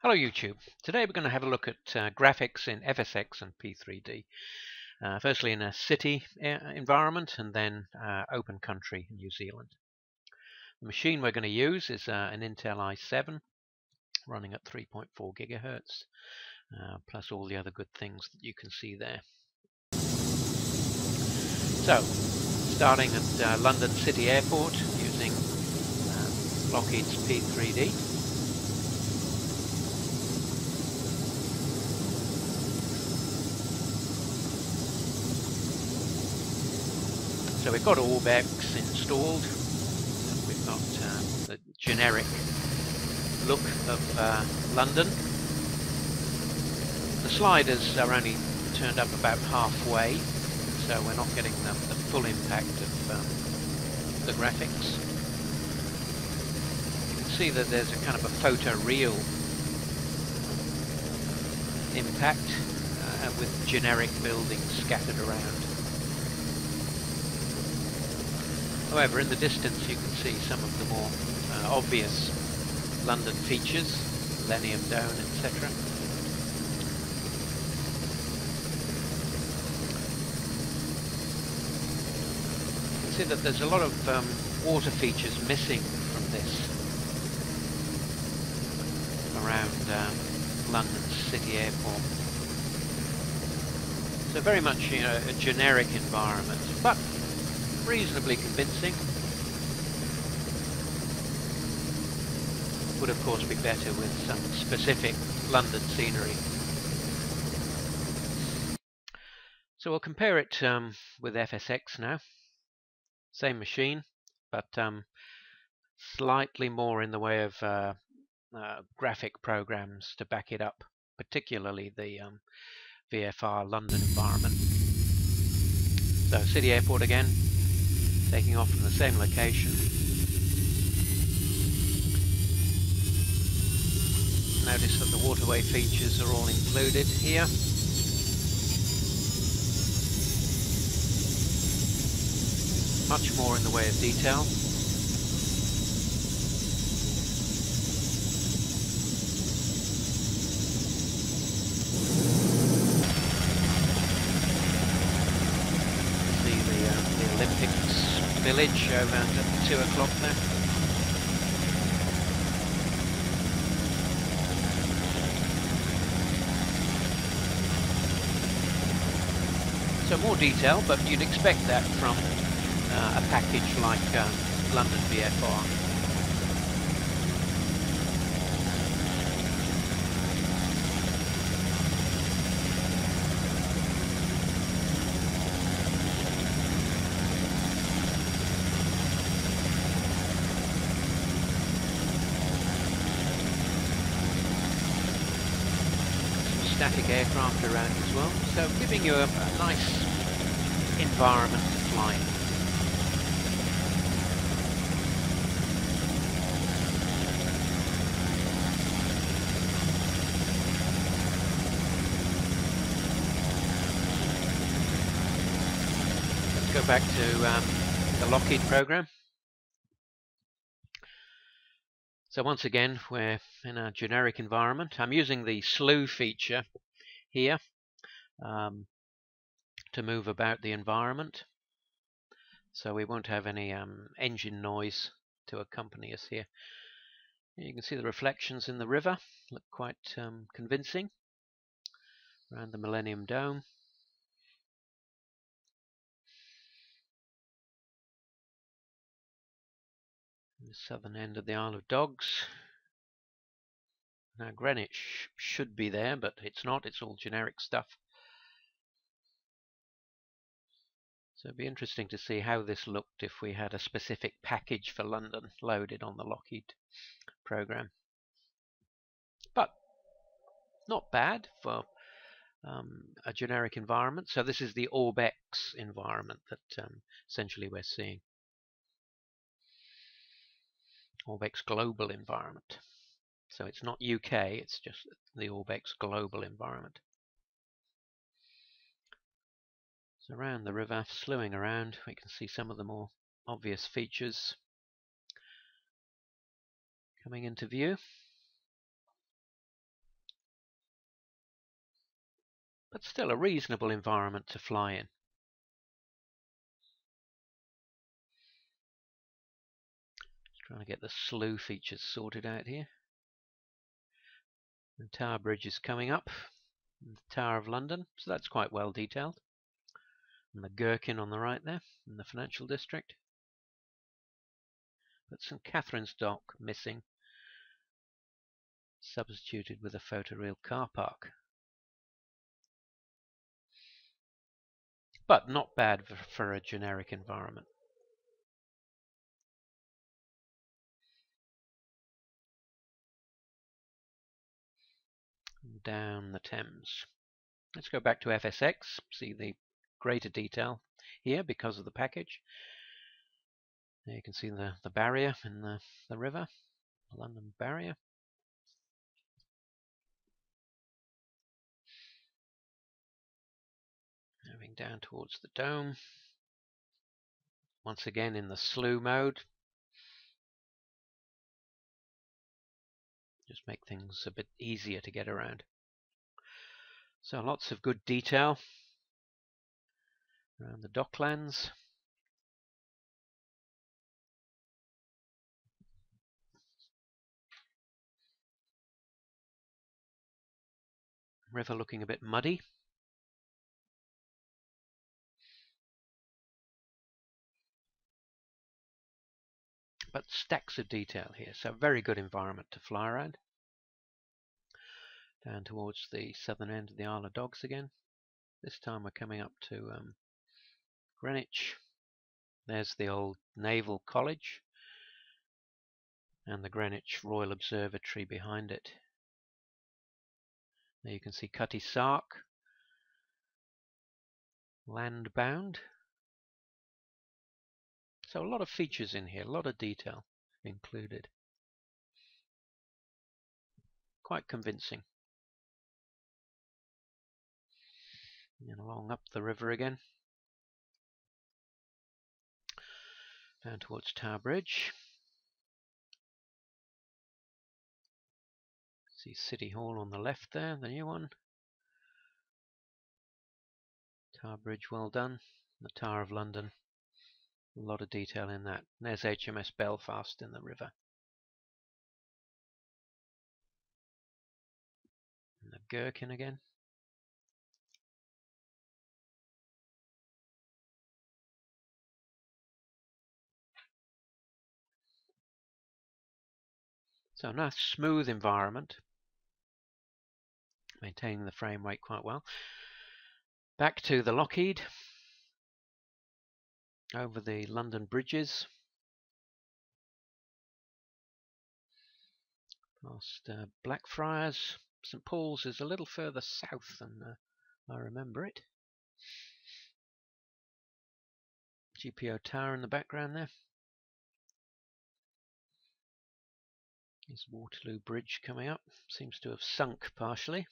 Hello YouTube. Today we're going to have a look at graphics in FSX and P3D. Firstly in a city environment and then open country in New Zealand. The machine we're going to use is an Intel i7 running at 3.4 gigahertz plus all the other good things that you can see there. So starting at London City Airport using Lockheed's P3D. So we've got Orbx installed. We've got the generic look of London. The sliders are only turned up about halfway, so we're not getting the full impact of the graphics. You can see that there's a kind of a photoreal impact with generic buildings scattered around. However, in the distance you can see some of the more obvious London features, Millennium Dome, etc. You can see that there's a lot of water features missing from this around London City Airport. So very much, a generic environment, but reasonably convincing. Would of course be better with some specific London scenery. So we'll compare it with FSX now. Same machine, but slightly more in the way of graphic programs to back it up, particularly the VFR London environment. So City Airport again, taking off from the same location. Notice that the waterway features are all included here. Much more in the way of detail. See the Olympics village over at 2 o'clock there. So more detail, but you'd expect that from a package like London VFR. Static aircraft around as well, so giving you a nice environment to fly in. Let's go back to the Lockheed program. So once again, we're in a generic environment. I'm using the slew feature here to move about the environment. So we won't have any engine noise to accompany us here. You can see the reflections in the river look quite convincing around the Millennium Dome. The southern end of the Isle of Dogs. Now Greenwich should be there, but it's not. It's all generic stuff. So it'd be interesting to see how this looked if we had a specific package for London loaded on the Lockheed program. But not bad for a generic environment. So this is the Orbx environment that essentially we're seeing. Orbx global environment. So it's not UK, it's just the Orbx global environment. So around the river, slewing around, we can see some of the more obvious features coming into view. but still a reasonable environment to fly in. Just trying to get the slew features sorted out here. The Tower Bridge is coming up, and the Tower of London, so that's quite well detailed. And the Gherkin on the right there, in the financial district. But St Catherine's Dock missing, substituted with a photoreal car park. But not bad for a generic environment. Down the Thames. Let's go back to FSX, see the greater detail here because of the package. There you can see the barrier in the river, the London barrier. Moving down towards the dome. Once again in the slew mode. Just make things a bit easier to get around. So lots of good detail around the docklands. River looking a bit muddy. But stacks of detail here, so very good environment to fly around. Down towards the southern end of the Isle of Dogs again. This time we're coming up to Greenwich. There's the old Naval College and the Greenwich Royal Observatory behind it. There you can see Cutty Sark, landbound. So a lot of features in here, a lot of detail included. Quite convincing. And along up the river again. Down towards Tower Bridge. See City Hall on the left there, the new one. Tower Bridge well done. The Tower of London. A lot of detail in that. And there's HMS Belfast in the river. And the Gherkin again. So a nice smooth environment. Maintaining the frame rate quite well. Back to the Lockheed. Over the London bridges. Past Blackfriars. St Paul's is a little further south than I remember it. GPO Tower in the background there. There's Waterloo Bridge coming up. Seems to have sunk partially.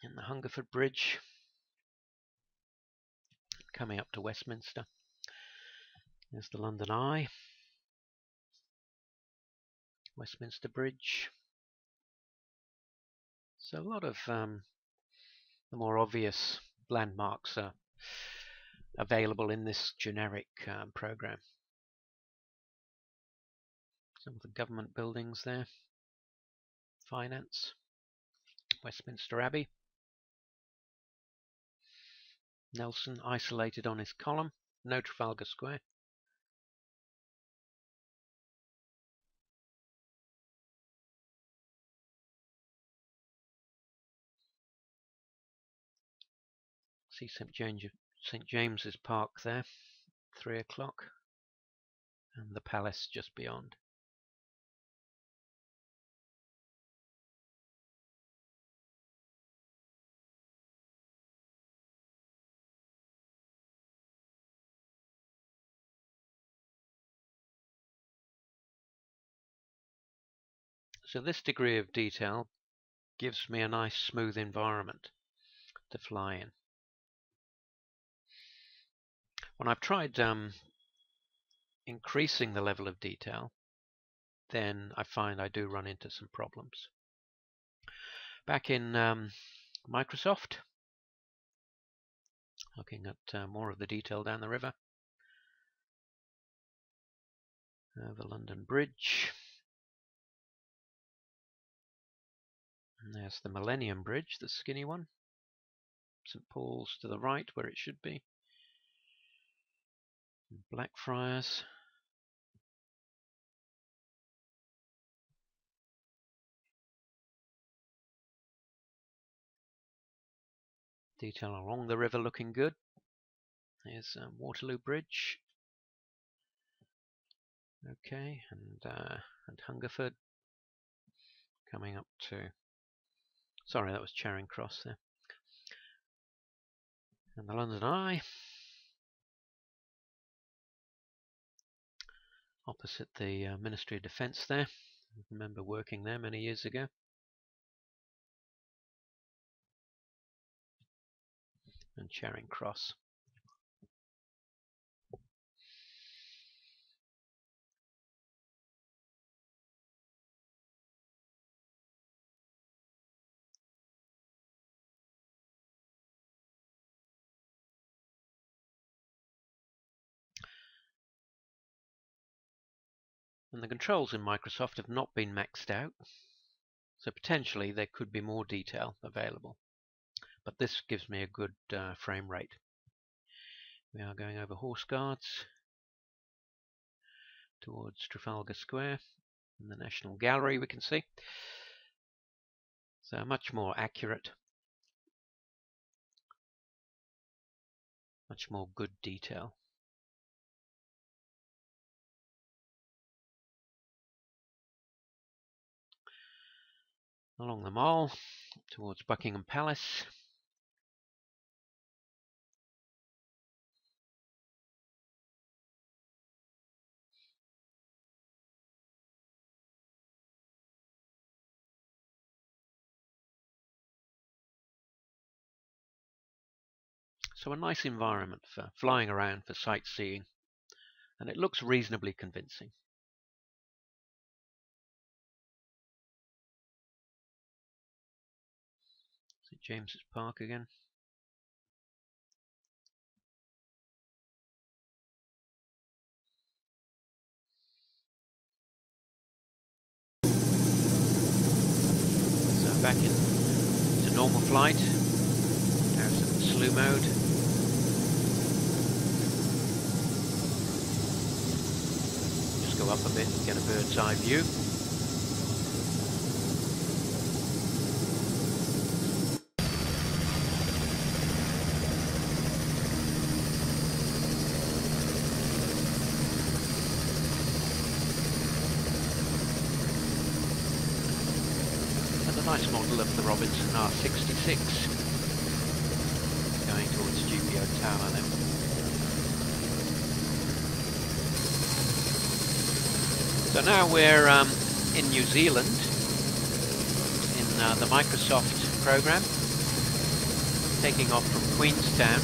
And the Hungerford Bridge. Coming up to Westminster. There's the London Eye. Westminster Bridge. So a lot of the more obvious landmarks are available in this generic program. Some of the government buildings there. Finance. Westminster Abbey. Nelson isolated on his column. No Trafalgar Square. See St James's Park there, 3 o'clock, and the palace just beyond. So this degree of detail gives me a nice smooth environment to fly in. When I've tried increasing the level of detail, then I find I do run into some problems. Back in Microsoft, looking at more of the detail down the river. The London Bridge. And there's the Millennium Bridge, the skinny one. St. Paul's to the right, where it should be. Blackfriars. Detail along the river looking good. Here's Waterloo Bridge. Okay, and Hungerford. Coming up to... Sorry, that was Charing Cross there. And the London Eye. Opposite the Ministry of Defence there. I remember working there many years ago. And Charing Cross. And the controls in Microsoft have not been maxed out, so potentially there could be more detail available. But this gives me a good frame rate. We are going over Horse Guards towards Trafalgar Square and the National Gallery, we can see. So much more accurate, much more good detail. Along the Mall towards Buckingham Palace. So a nice environment for flying around, for sightseeing, and it looks reasonably convincing. St. James's Park again. So back into normal flight. Now slew mode. Just go up a bit and get a bird's eye view. Nice model of the Robinson R66 going towards GPO Tower now. So now we're in New Zealand in the Microsoft program, taking off from Queenstown.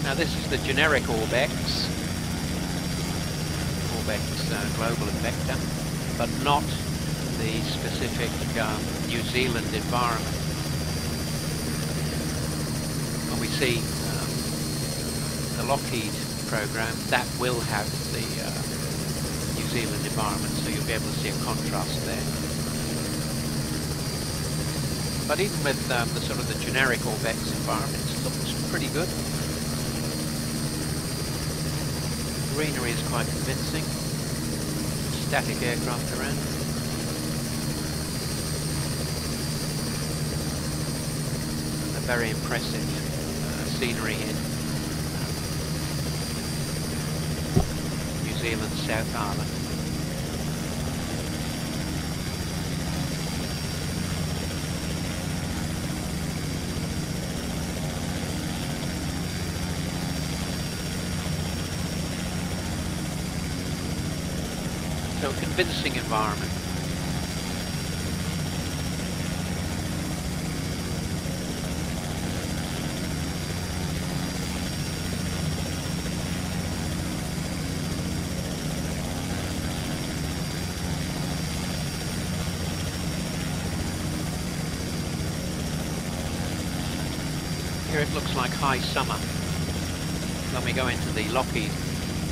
Now this is the generic Orbx. Global and Vector, but not the specific New Zealand environment. When we see the Lockheed program, that will have the New Zealand environment, so you'll be able to see a contrast there. But even with the sort of the generic Orbx environment, it looks pretty good. Greenery is quite convincing. Static aircraft around. A very impressive scenery in New Zealand South Island. So a convincing environment. Here it looks like high summer. When we go into the Lockheed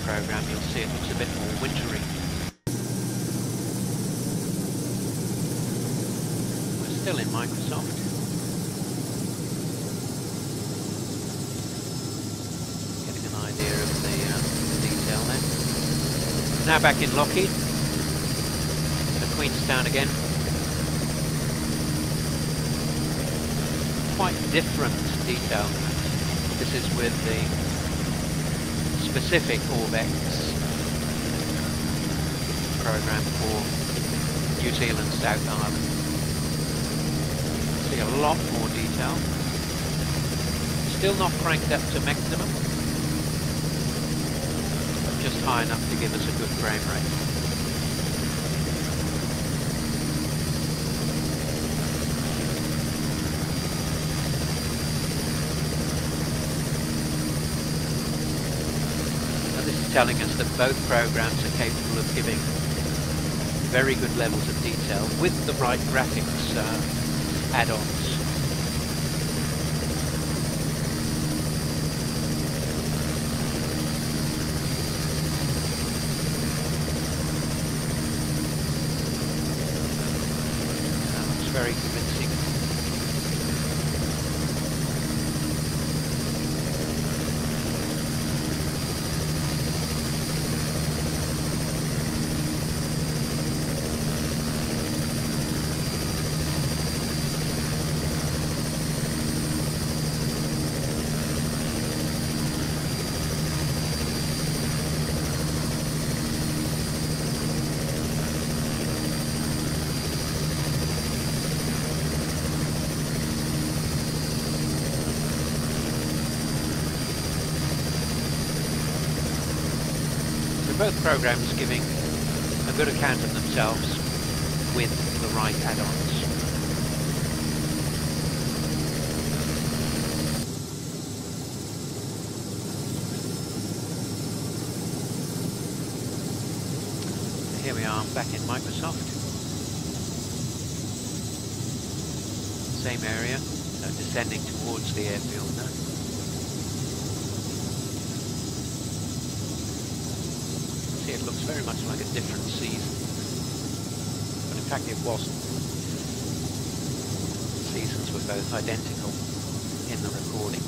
program, you'll see it looks a bit more wintry. We're still in Microsoft. Getting an idea of the detail there. Now back in Lockheed. Go to Queenstown again. Quite different detail. This is with the specific Orbx program for New Zealand, South Island. See a lot more detail. Still not cranked up to maximum, but just high enough to give us a good frame rate. Telling us that both programs are capable of giving very good levels of detail with the right graphics add-ons. That looks very convincing. Both programs giving a good account of themselves with the right add-ons. Here we are back in Microsoft. Same area, descending towards the airfield now. It looks very much like a different season, but in fact it wasn't. The seasons were both identical in the recordings.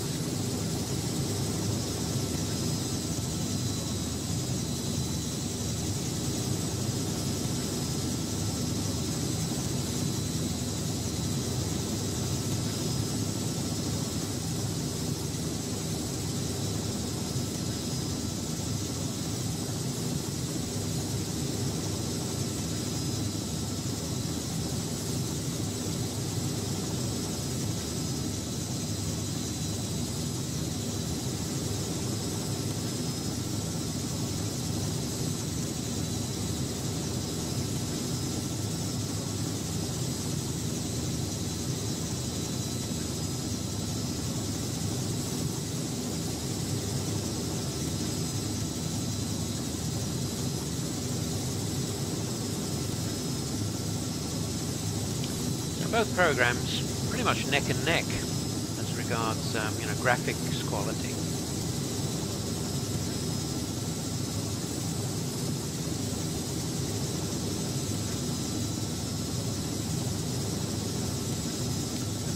Both programs pretty much neck and neck as regards graphics quality.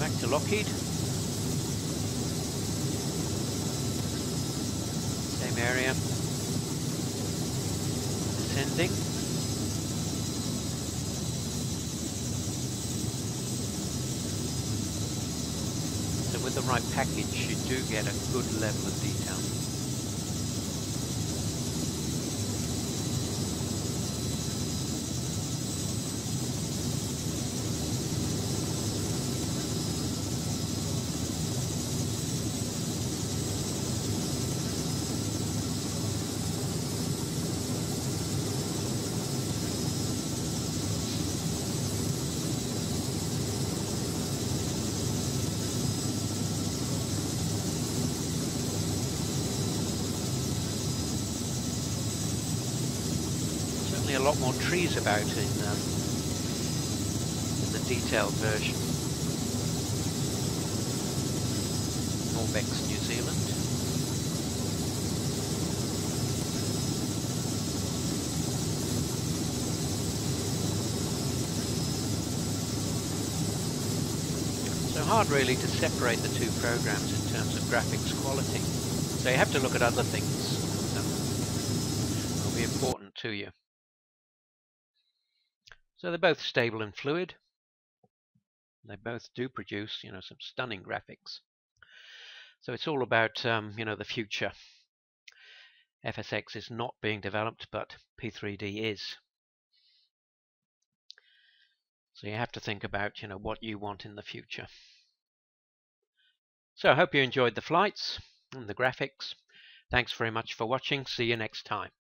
Back to Lockheed. Same area. Descending. With the right package, you do get a good level of detail. A lot more trees about in the detailed version. Orbx, New Zealand. So hard really to separate the two programs in terms of graphics quality. So you have to look at other things that will be important to you. So they're both stable and fluid. They both do produce, some stunning graphics. So it's all about, the future. FSX is not being developed, but P3D is. So you have to think about, what you want in the future. So I hope you enjoyed the flights and the graphics. Thanks very much for watching. See you next time.